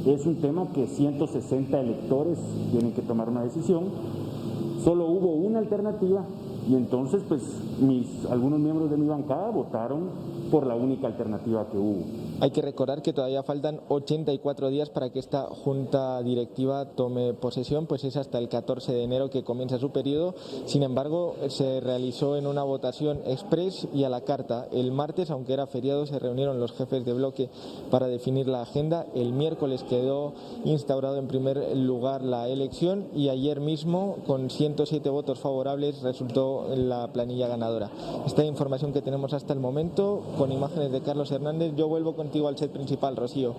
Es un tema que 160 electores tienen que tomar una decisión. Solo hubo una alternativa y entonces pues algunos miembros de mi bancada votaron por la única alternativa que hubo. Hay que recordar que todavía faltan 84 días para que esta junta directiva tome posesión, pues es hasta el 14 de enero que comienza su periodo. Sin embargo, se realizó en una votación express y a la carta. El martes, aunque era feriado, se reunieron los jefes de bloque para definir la agenda. El miércoles quedó instaurado en primer lugar la elección y ayer mismo, con 107 votos favorables, resultó la planilla ganadora. Esta es la información que tenemos hasta el momento, con imágenes de Carlos Hernández. Yo vuelvo contigo al set principal, Rocío.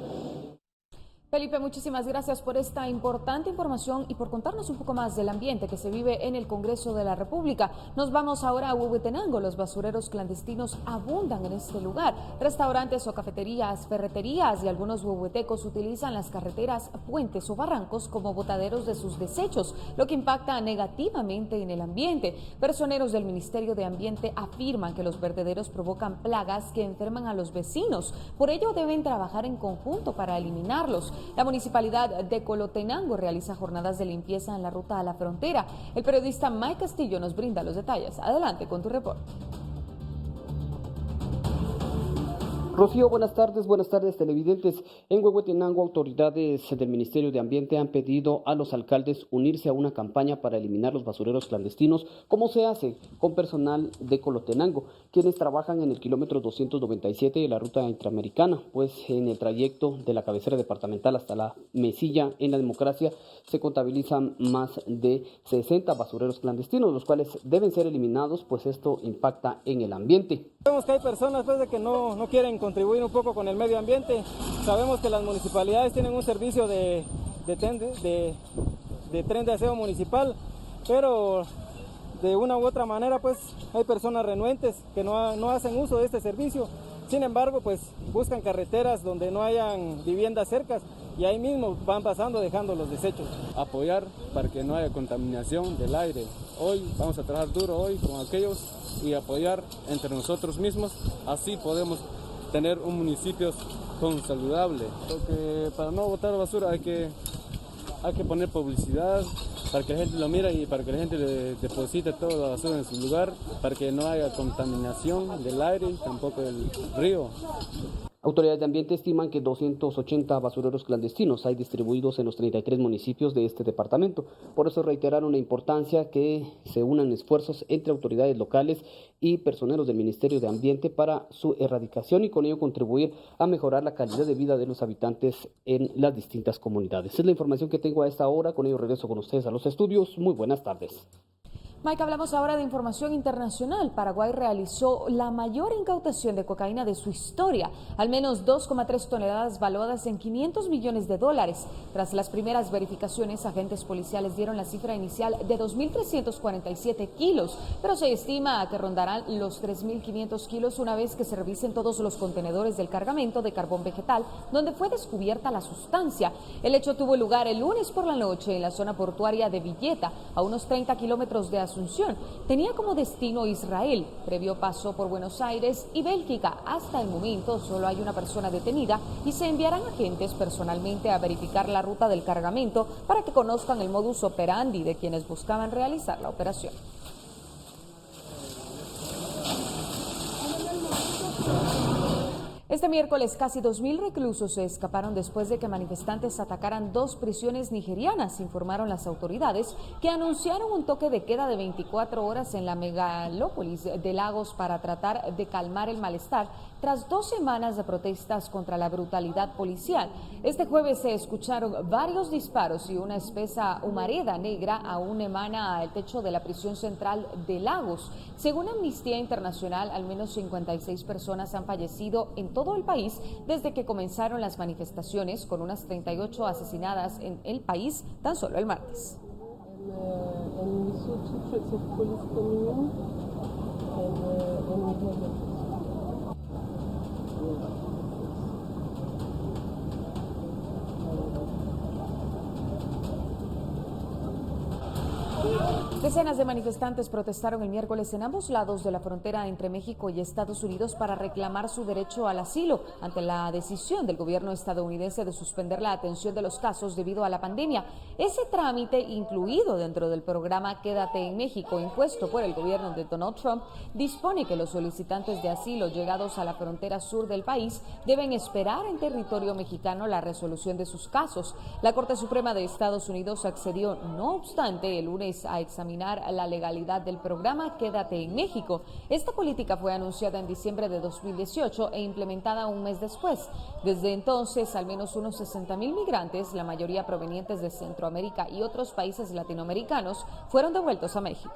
Felipe, muchísimas gracias por esta importante información y por contarnos un poco más del ambiente que se vive en el Congreso de la República. Nos vamos ahora a Huehuetenango. Los basureros clandestinos abundan en este lugar. Restaurantes o cafeterías, ferreterías y algunos huehuetecos utilizan las carreteras, puentes o barrancos como botaderos de sus desechos, lo que impacta negativamente en el ambiente. Personeros del Ministerio de Ambiente afirman que los vertederos provocan plagas que enferman a los vecinos. Por ello deben trabajar en conjunto para eliminarlos. La Municipalidad de Colotenango realiza jornadas de limpieza en la ruta a la frontera. El periodista Mike Castillo nos brinda los detalles. Adelante con tu reporte. Rocío, buenas tardes televidentes. En Huehuetenango, autoridades del Ministerio de Ambiente han pedido a los alcaldes unirse a una campaña para eliminar los basureros clandestinos, como se hace con personal de Colotenango, quienes trabajan en el kilómetro 297 de la ruta interamericana, pues en el trayecto de la cabecera departamental hasta la Mesilla en la Democracia se contabilizan más de 60 basureros clandestinos, los cuales deben ser eliminados, pues esto impacta en el ambiente. Vemos que hay personas pues, de que no quieren contribuir un poco con el medio ambiente. Sabemos que las municipalidades tienen un servicio de tren de aseo municipal, pero de una u otra manera pues hay personas renuentes que no hacen uso de este servicio. Sin embargo, pues buscan carreteras donde no hayan viviendas cercas y ahí mismo van pasando dejando los desechos. Apoyar para que no haya contaminación del aire. Hoy vamos a trabajar duro hoy con aquellos y apoyar entre nosotros mismos, así podemos tener un municipio saludable. Porque para no botar basura hay que poner publicidad para que la gente lo mire y para que la gente le deposite toda la basura en su lugar, para que no haya contaminación del aire y tampoco del río. Autoridades de ambiente estiman que 280 basureros clandestinos hay distribuidos en los 33 municipios de este departamento. Por eso reiteraron la importancia que se unan esfuerzos entre autoridades locales y personeros del Ministerio de Ambiente para su erradicación y con ello contribuir a mejorar la calidad de vida de los habitantes en las distintas comunidades. Es la información que tengo a esta hora. Con ello regreso con ustedes a los estudios. Muy buenas tardes. Mike, hablamos ahora de información internacional. Paraguay realizó la mayor incautación de cocaína de su historia, al menos 2,3 toneladas valuadas en $500 millones. Tras las primeras verificaciones, agentes policiales dieron la cifra inicial de 2.347 kilos, pero se estima que rondarán los 3.500 kilos una vez que se revisen todos los contenedores del cargamento de carbón vegetal, donde fue descubierta la sustancia. El hecho tuvo lugar el lunes por la noche en la zona portuaria de Villeta, a unos 30 kilómetros de Asunción. Tenía como destino Israel, previo paso por Buenos Aires y Bélgica. Hasta el momento solo hay una persona detenida y se enviarán agentes personalmente a verificar la ruta del cargamento para que conozcan el modus operandi de quienes buscaban realizar la operación. Este miércoles casi 2.000 reclusos se escaparon después de que manifestantes atacaran 2 prisiones nigerianas, informaron las autoridades, que anunciaron un toque de queda de 24 horas en la megalópolis de Lagos para tratar de calmar el malestar tras 2 semanas de protestas contra la brutalidad policial. Este jueves se escucharon varios disparos y una espesa humareda negra aún emana al techo de la prisión central de Lagos. Según Amnistía Internacional, al menos 56 personas han fallecido en todo el país desde que comenzaron las manifestaciones, con unas 38 asesinadas en el país tan solo el martes. Decenas de manifestantes protestaron el miércoles en ambos lados de la frontera entre México y Estados Unidos para reclamar su derecho al asilo ante la decisión del gobierno estadounidense de suspender la atención de los casos debido a la pandemia. Ese trámite, incluido dentro del programa Quédate en México, impuesto por el gobierno de Donald Trump, dispone que los solicitantes de asilo llegados a la frontera sur del país deben esperar en territorio mexicano la resolución de sus casos. La Corte Suprema de Estados Unidos accedió, no obstante, el lunes a examinar la legalidad del programa Quédate en México. Esta política fue anunciada en diciembre de 2018 e implementada un mes después. Desde entonces, al menos unos 60,000 migrantes, la mayoría provenientes de Centroamérica y otros países latinoamericanos, fueron devueltos a México.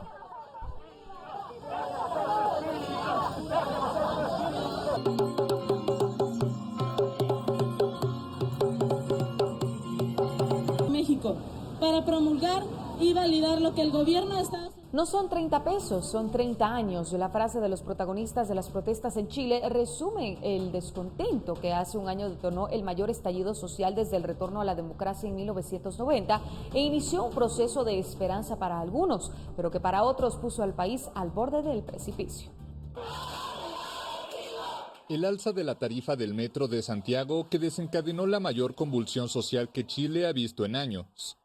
México, para promulgar y validar lo que el gobierno de Estados Unidos... No son 30 pesos, son 30 años. La frase de los protagonistas de las protestas en Chile resume el descontento que hace un año detonó el mayor estallido social desde el retorno a la democracia en 1990 e inició un proceso de esperanza para algunos, pero que para otros puso al país al borde del precipicio. El alza de la tarifa del metro de Santiago, que desencadenó la mayor convulsión social que Chile ha visto en años.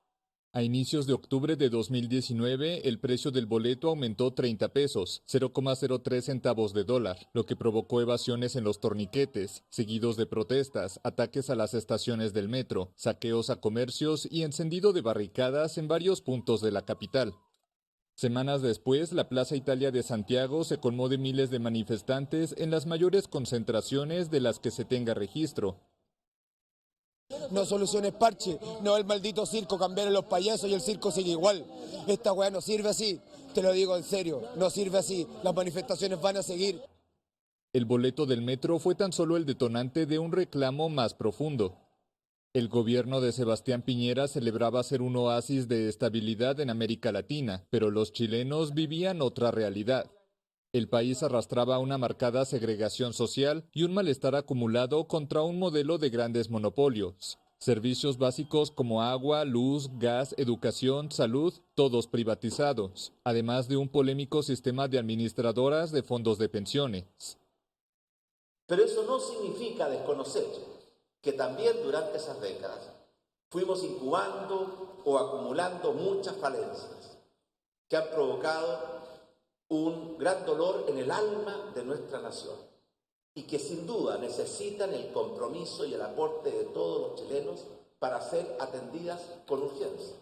A inicios de octubre de 2019, el precio del boleto aumentó 30 pesos, 0,03 centavos de dólar, lo que provocó evasiones en los torniquetes, seguidos de protestas, ataques a las estaciones del metro, saqueos a comercios y encendido de barricadas en varios puntos de la capital. Semanas después, la Plaza Italia de Santiago se colmó de miles de manifestantes en las mayores concentraciones de las que se tenga registro. No soluciones parche, no el maldito circo, cambiar a los payasos y el circo sigue igual. Esta weá no sirve así, te lo digo en serio, no sirve así, las manifestaciones van a seguir. El boleto del metro fue tan solo el detonante de un reclamo más profundo. El gobierno de Sebastián Piñera celebraba ser un oasis de estabilidad en América Latina, pero los chilenos vivían otra realidad. El país arrastraba una marcada segregación social y un malestar acumulado contra un modelo de grandes monopolios. Servicios básicos como agua, luz, gas, educación, salud, todos privatizados, además de un polémico sistema de administradoras de fondos de pensiones. Pero eso no significa desconocer que también durante esas décadas fuimos incubando o acumulando muchas falencias que han provocado un gran dolor en el alma de nuestra nación y que sin duda necesitan el compromiso y el aporte de todos los chilenos para ser atendidas con urgencia.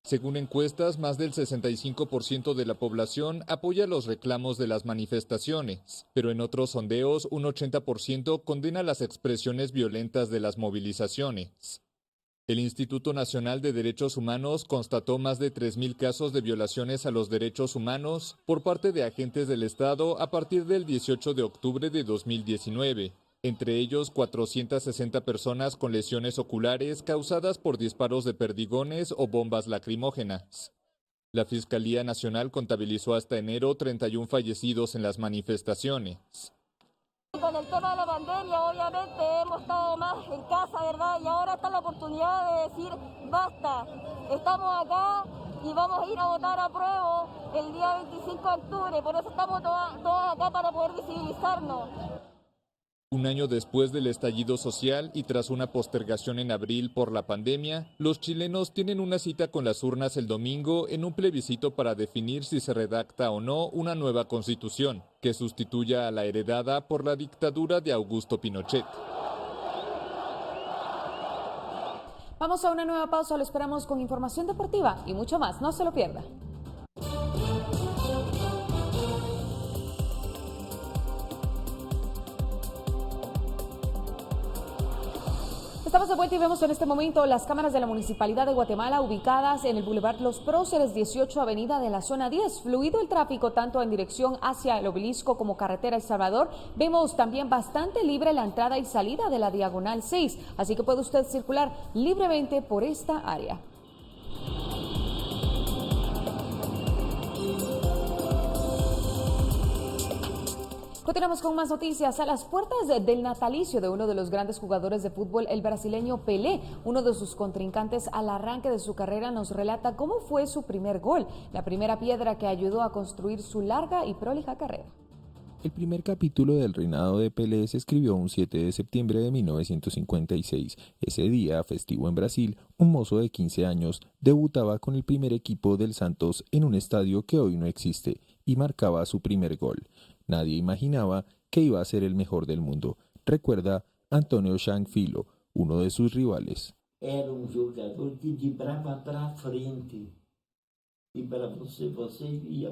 Según encuestas, más del 65% de la población apoya los reclamos de las manifestaciones, pero en otros sondeos un 80% condena las expresiones violentas de las movilizaciones. El Instituto Nacional de Derechos Humanos constató más de 3.000 casos de violaciones a los derechos humanos por parte de agentes del Estado a partir del 18 de octubre de 2019, entre ellos 460 personas con lesiones oculares causadas por disparos de perdigones o bombas lacrimógenas. La Fiscalía Nacional contabilizó hasta enero 31 fallecidos en las manifestaciones. Con el tema de la pandemia, obviamente, hemos estado más en casa, ¿verdad? Y ahora está la oportunidad de decir, basta, estamos acá y vamos a ir a votar a prueba el día 25 de octubre, por eso estamos todos acá para poder visibilizarnos. Un año después del estallido social y tras una postergación en abril por la pandemia, los chilenos tienen una cita con las urnas el domingo en un plebiscito para definir si se redacta o no una nueva constitución que sustituya a la heredada por la dictadura de Augusto Pinochet. Vamos a una nueva pausa, lo esperamos con información deportiva y mucho más, no se lo pierda. Estamos de vuelta y vemos en este momento las cámaras de la Municipalidad de Guatemala ubicadas en el Boulevard Los Próceres, 18 Avenida de la Zona 10. Fluido el tráfico tanto en dirección hacia el Obelisco como Carretera El Salvador. Vemos también bastante libre la entrada y salida de la Diagonal 6, así que puede usted circular libremente por esta área. Continuamos con más noticias. A las puertas del natalicio de uno de los grandes jugadores de fútbol, el brasileño Pelé, uno de sus contrincantes al arranque de su carrera nos relata cómo fue su primer gol, la primera piedra que ayudó a construir su larga y prolija carrera. El primer capítulo del reinado de Pelé se escribió un 7 de septiembre de 1956. Ese día, festivo en Brasil, un mozo de 15 años debutaba con el primer equipo del Santos en un estadio que hoy no existe y marcaba su primer gol. Nadie imaginaba que iba a ser el mejor del mundo, recuerda Antônio Chanfilo, uno de sus rivales. Era jugador que vibrava para frente. E para você ia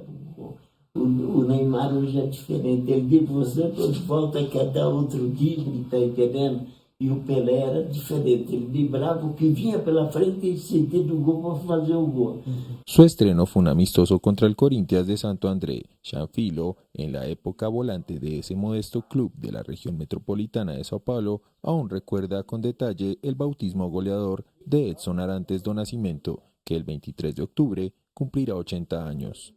o Neymar hoje é diferente. Ele de você volta cada outro drible, tá entendendo? E o Pelé era diferente. Ele vibrava o que vinha pela frente e sentia do gol para fazer o gol. Su estreno fue un amistoso contra el Corinthians de Santo André. Chanfilo, en la época volante de ese modesto club de la región metropolitana de Sao Paulo, aún recuerda con detalle el bautismo goleador de Edson Arantes do Nascimento, que el 23 de octubre cumplirá 80 años.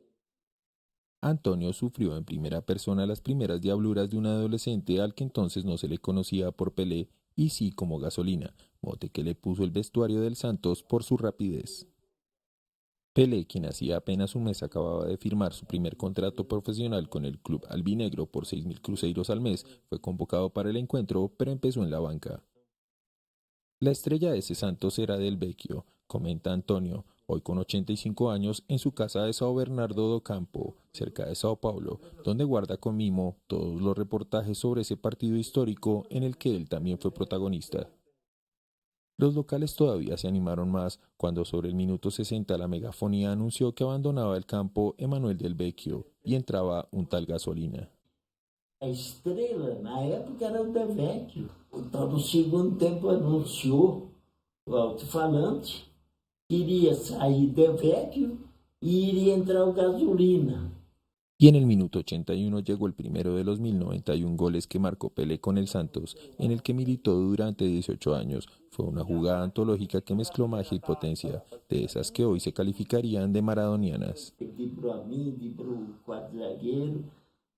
Antonio sufrió en primera persona las primeras diabluras de un adolescente al que entonces no se le conocía por Pelé y sí como Gasolina, mote que le puso el vestuario del Santos por su rapidez. Pelé, quien hacía apenas un mes acababa de firmar su primer contrato profesional con el club albinegro por 6.000 cruzeiros al mes, fue convocado para el encuentro, pero empezó en la banca. La estrella de ese Santos era Del Vecchio, comenta Antonio, hoy con 85 años en su casa de São Bernardo do Campo, cerca de Sao Paulo, donde guarda con mimo todos los reportajes sobre ese partido histórico en el que él también fue protagonista. Los locales todavía se animaron más cuando sobre el minuto 60 la megafonía anunció que abandonaba el campo Emanuel Del Vecchio y entraba un tal Gasolina. A estrela, na época, era o Del Vecchio. Então, no segundo tempo, anunciou o alto-falante que iria sair Del Vecchio y iría entrar o Gasolina. Y en el minuto 81 llegó el primero de los 1091 goles que marcó Pelé con el Santos, en el que militó durante 18 años. Fue una jugada antológica que mezcló magia y potencia, de esas que hoy se calificarían de maradonianas. Driblou a mim, driblou o quarto zagueiro,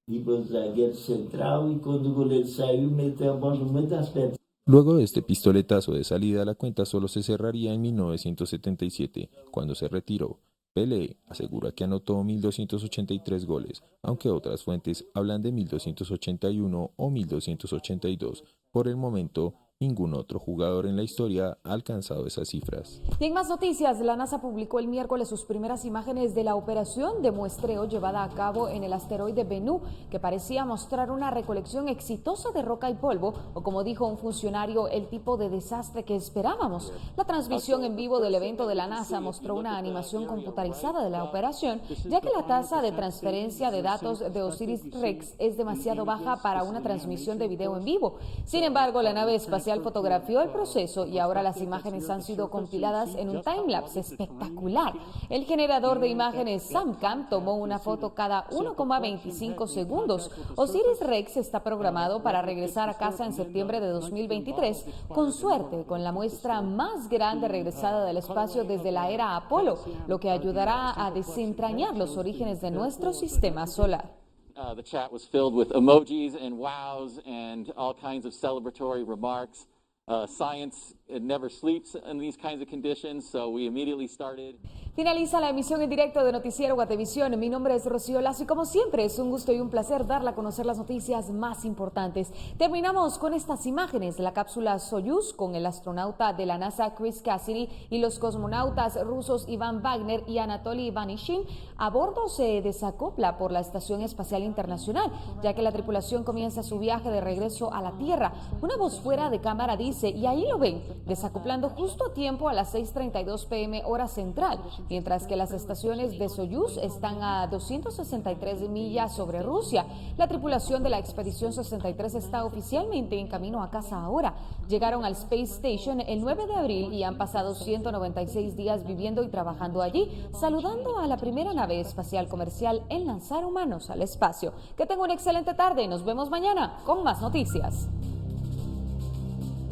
driblou o zagueiro central e quando o goleiro saiu, meteu a bola no meio das pernas. Luego de este pistoletazo de salida, la cuenta solo se cerraría en 1977, cuando se retiró. Pelé asegura que anotó 1.283 goles, aunque otras fuentes hablan de 1.281 o 1.282. Por el momento, ningún otro jugador en la historia ha alcanzado esas cifras. Y en más noticias, la NASA publicó el miércoles sus primeras imágenes de la operación de muestreo llevada a cabo en el asteroide Bennu, que parecía mostrar una recolección exitosa de roca y polvo, o como dijo un funcionario, el tipo de desastre que esperábamos. La transmisión en vivo del evento de la NASA mostró una animación computarizada de la operación, ya que la tasa de transferencia de datos de OSIRIS-REx es demasiado baja para una transmisión de video en vivo. Sin embargo, la nave espacial fotografió el proceso y ahora las imágenes han sido compiladas en un timelapse espectacular. El generador de imágenes SamCam tomó una foto cada 1,25 segundos. OSIRIS-REx está programado para regresar a casa en septiembre de 2023, con suerte, con la muestra más grande regresada del espacio desde la era Apolo, lo que ayudará a desentrañar los orígenes de nuestro sistema solar. The chat was filled with emojis and wows and all kinds of celebratory remarks. Science, it never sleeps in these kinds of conditions, so we immediately started. Finaliza la emisión en directo de Noticiero Guatevisión. Mi nombre es Rocío Lazo y como siempre es un gusto y un placer darle a conocer las noticias más importantes. Terminamos con estas imágenes de la cápsula Soyuz con el astronauta de la NASA Chris Cassidy y los cosmonautas rusos Ivan Wagner y Anatoly Ivanishin. A bordo se desacopla por la Estación Espacial Internacional, ya que la tripulación comienza su viaje de regreso a la Tierra. Una voz fuera de cámara dice, y ahí lo ven, desacoplando justo a tiempo a las 6:32 p.m. hora central, mientras que las estaciones de Soyuz están a 263 millas sobre Rusia. La tripulación de la Expedición 63 está oficialmente en camino a casa ahora. Llegaron al Space Station el 9 de abril y han pasado 196 días viviendo y trabajando allí, saludando a la primera nave espacial comercial en lanzar humanos al espacio. Que tenga una excelente tarde y nos vemos mañana con más noticias.